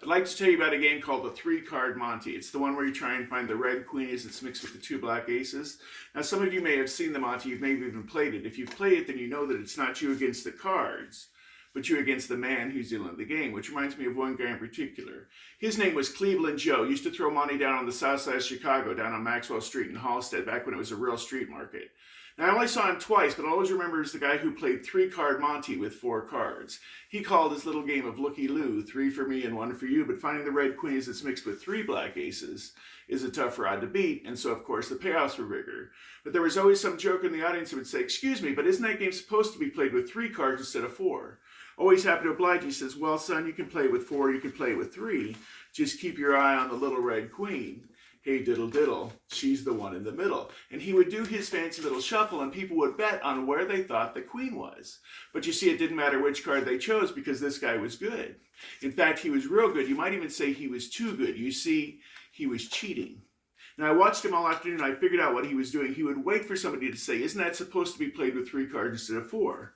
I'd like to tell you about a game called the 3-Card Monte. It's the one where you try and find the red queen as it's mixed with the 2 black aces. Now, some of you may have seen the Monte, you've maybe even played it. If you've played it, then you know that it's not you against the cards, but you against the man who's dealing the game, which reminds me of one guy in particular. His name was Cleveland Joe. He used to throw money down on the south side of Chicago, down on Maxwell Street in Halstead, back when it was a real street market. Now, I only saw him twice, but I always remember as the guy who played 3-Card Monte with 4 cards. He called his little game of looky-loo, 3 for me and 1 for you, but finding the red queen as it's mixed with 3 black aces is a tough rod to beat, and so, of course, the payoffs were bigger. But there was always some joke in the audience who would say, "Excuse me, but isn't that game supposed to be played with 3 cards instead of 4? Always happy to oblige. He says, "Well, son, you can play with 4, you can play with 3. Just keep your eye on the little red queen. Hey, diddle diddle, she's the one in the middle." And he would do his fancy little shuffle, and people would bet on where they thought the queen was. But you see, it didn't matter which card they chose because this guy was good. In fact, he was real good. You might even say he was too good. You see, he was cheating. Now, I watched him all afternoon, and I figured out what he was doing. He would wait for somebody to say, "Isn't that supposed to be played with 3 cards instead of 4?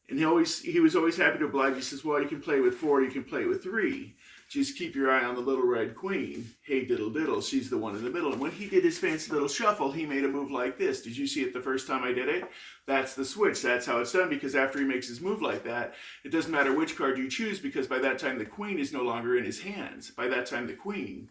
And he was always happy to oblige. He says, "Well, you can play with 4, you can play with 3. Just keep your eye on the little red queen. Hey, diddle diddle, she's the one in the middle." And when he did his fancy little shuffle, he made a move like this. Did you see it the first time I did it? That's the switch. That's how it's done, because after he makes his move like that, it doesn't matter which card you choose, because by that time the queen is no longer in his hands. By that time the queen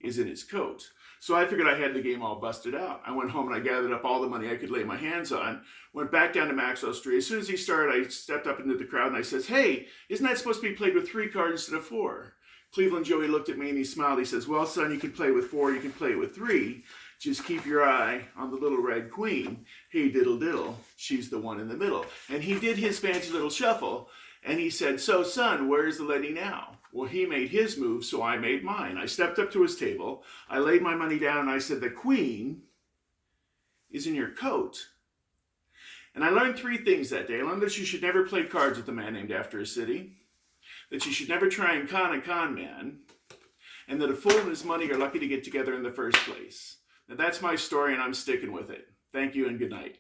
is in his coat. So I figured I had the game all busted out. I went home and I gathered up all the money I could lay my hands on, went back down to Maxwell Street. As soon as he started, I stepped up into the crowd and I says, "Hey, isn't that supposed to be played with 3 cards instead of 4? Cleveland Joey looked at me and he smiled. He says, "Well, son, you can play with 4, you can play with 3. Just keep your eye on the little red queen. Hey, diddle diddle, she's the one in the middle." And he did his fancy little shuffle, and he said, "So, son, where's the lady now?" Well, he made his move, so I made mine. I stepped up to his table, I laid my money down, and I said, "The queen is in your coat." And I learned 3 things that day. I learned that you should never play cards with a man named after a city, that you should never try and con a con man, and that a fool and his money are lucky to get together in the first place. Now, that's my story, and I'm sticking with it. Thank you, and good night.